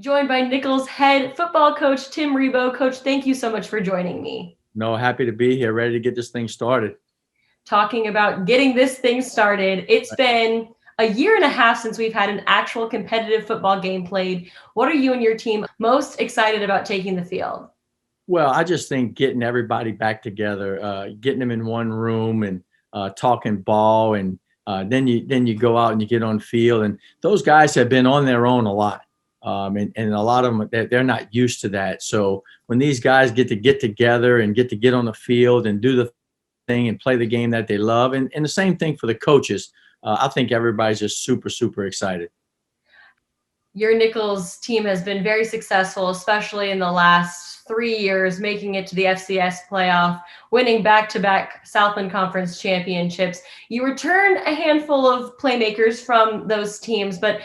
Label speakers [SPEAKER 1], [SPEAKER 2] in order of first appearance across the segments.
[SPEAKER 1] joined by Nicholls head football coach Tim Rebowe. Coach, thank you so much for joining me.
[SPEAKER 2] No, happy to be here, ready to get this thing started.
[SPEAKER 1] Talking about getting this thing started. It's been a year and a half since we've had an actual competitive football game played. What are you and your team most excited about taking the field?
[SPEAKER 2] Well, I just think getting everybody back together, getting them in one room and talking ball, and then you go out and you get on field. And those guys have been on their own a lot, and a lot of them they're not used to that. So when these guys get together and get on the field and do the thing and play the game that they love, and the same thing for the coaches, I think everybody's just super excited.
[SPEAKER 1] Your Nicholls team has been very successful, especially in the last 3 years, making it to the FCS playoff, winning back-to-back Southland Conference championships. You return a handful of playmakers from those teams, but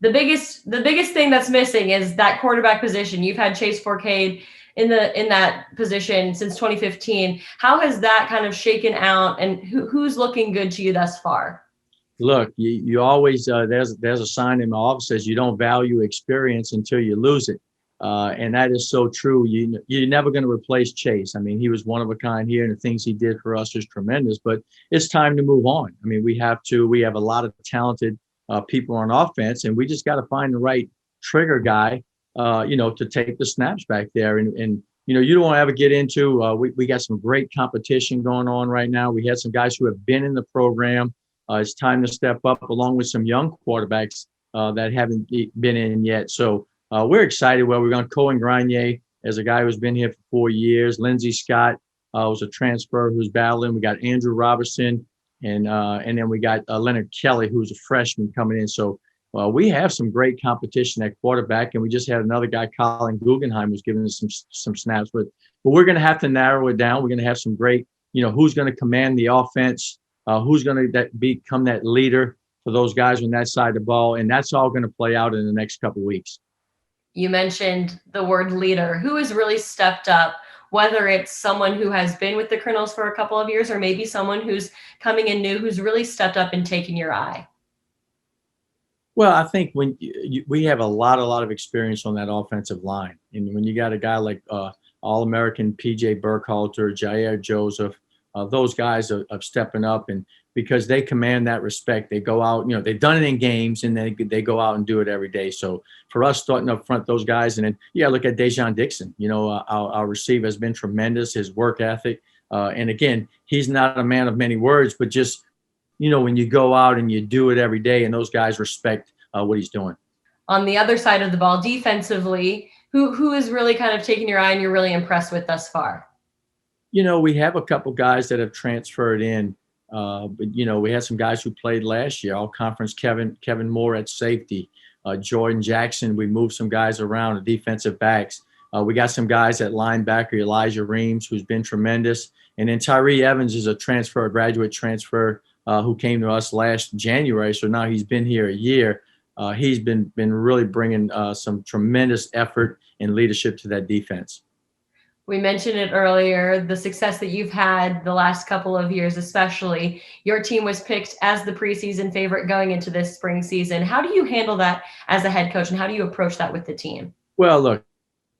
[SPEAKER 1] the biggest thing that's missing is that quarterback position. You've had Chase Forcade in that position since 2015. How has that kind of shaken out, and who's looking good to you thus far?
[SPEAKER 2] Look, you always there's a sign in my office says you don't value experience until you lose it, and that is so true. You're never going to replace Chase. I mean, he was one of a kind here, and the things he did for us is tremendous. But it's time to move on. I mean, we have a lot of talented people on offense, and we just got to find the right trigger guy, to take the snaps back there. And you don't want to ever get into. We got some great competition going on right now. We had some guys who have been in the program. It's time to step up along with some young quarterbacks that haven't been in yet. So we're excited. Well, we're going to Cohen Grenier as a guy who's been here for 4 years. Lindsey Scott was a transfer who's battling. We got Andrew Robertson, and then we got Leonard Kelly, who's a freshman coming in. So we have some great competition at quarterback, and we just had another guy, Colin Guggenheim, who's giving us some snaps. But we're going to have to narrow it down. We're going to have some great, who's going to command the offense. Who's going to become that leader for those guys on that side of the ball, and that's all going to play out in the next couple of weeks.
[SPEAKER 1] You mentioned the word leader. Who has really stepped up, whether it's someone who has been with the Colonels for a couple of years or maybe someone who's coming in new, who's really stepped up and taken your eye?
[SPEAKER 2] Well, I think when we have a lot of experience on that offensive line, and when you got a guy like All-American P.J. Burkhalter, Jair Joseph, those guys are stepping up, and because they command that respect, they go out, they've done it in games, and they go out and do it every day. So for us starting up front, those guys, and then, look at Dejon Dixon, our receiver has been tremendous, his work ethic. And again, he's not a man of many words, but just, when you go out and you do it every day, and those guys respect what he's doing.
[SPEAKER 1] On the other side of the ball, defensively, who is really kind of taking your eye and you're really impressed with thus far?
[SPEAKER 2] We have a couple guys that have transferred in, but we had some guys who played last year, all conference. Kevin Moore at safety, Jordan Jackson. We moved some guys around, the defensive backs. We got some guys at linebacker, Elijah Reams, who's been tremendous, and then Tyree Evans is a graduate transfer, who came to us last January. So now he's been here a year. He's been really bringing some tremendous effort and leadership to that defense.
[SPEAKER 1] We mentioned it earlier, the success that you've had the last couple of years, especially. Your team was picked as the preseason favorite going into this spring season. How do you handle that as a head coach, and how do you approach that with the team?
[SPEAKER 2] Well, look,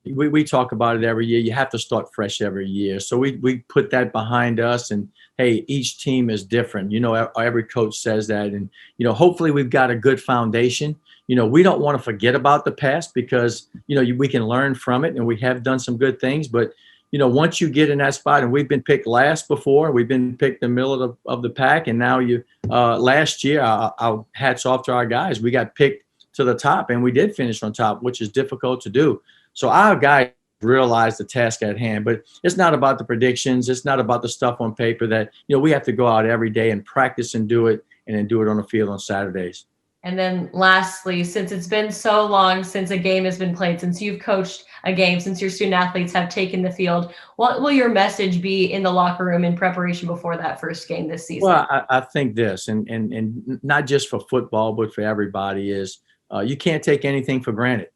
[SPEAKER 2] we talk about it every year. You have to start fresh every year. So we put that behind us, and hey, each team is different. Every coach says that, and hopefully we've got a good foundation. We don't want to forget about the past because we can learn from it, and we have done some good things. But once you get in that spot, and we've been picked last before, we've been picked in the middle of the pack, and now last year, our hats off to our guys. We got picked to the top, and we did finish on top, which is difficult to do. So our guys realize the task at hand, but it's not about the predictions. It's not about the stuff on paper that, we have to go out every day and practice and do it, and then do it on the field on Saturdays.
[SPEAKER 1] And then lastly, since it's been so long since a game has been played, since you've coached a game, since your student athletes have taken the field, what will your message be in the locker room in preparation before that first game this season?
[SPEAKER 2] Well, I think this, and not just for football, but for everybody, is you can't take anything for granted.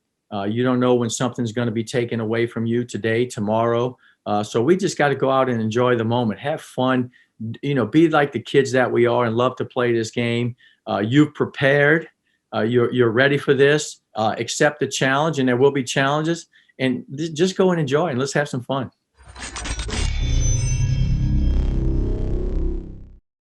[SPEAKER 2] You don't know when something's going to be taken away from you today, tomorrow. So we just got to go out and enjoy the moment, have fun, be like the kids that we are and love to play this game. You've prepared. You're ready for this. Accept the challenge, and there will be challenges. And just go and enjoy, and let's have some fun.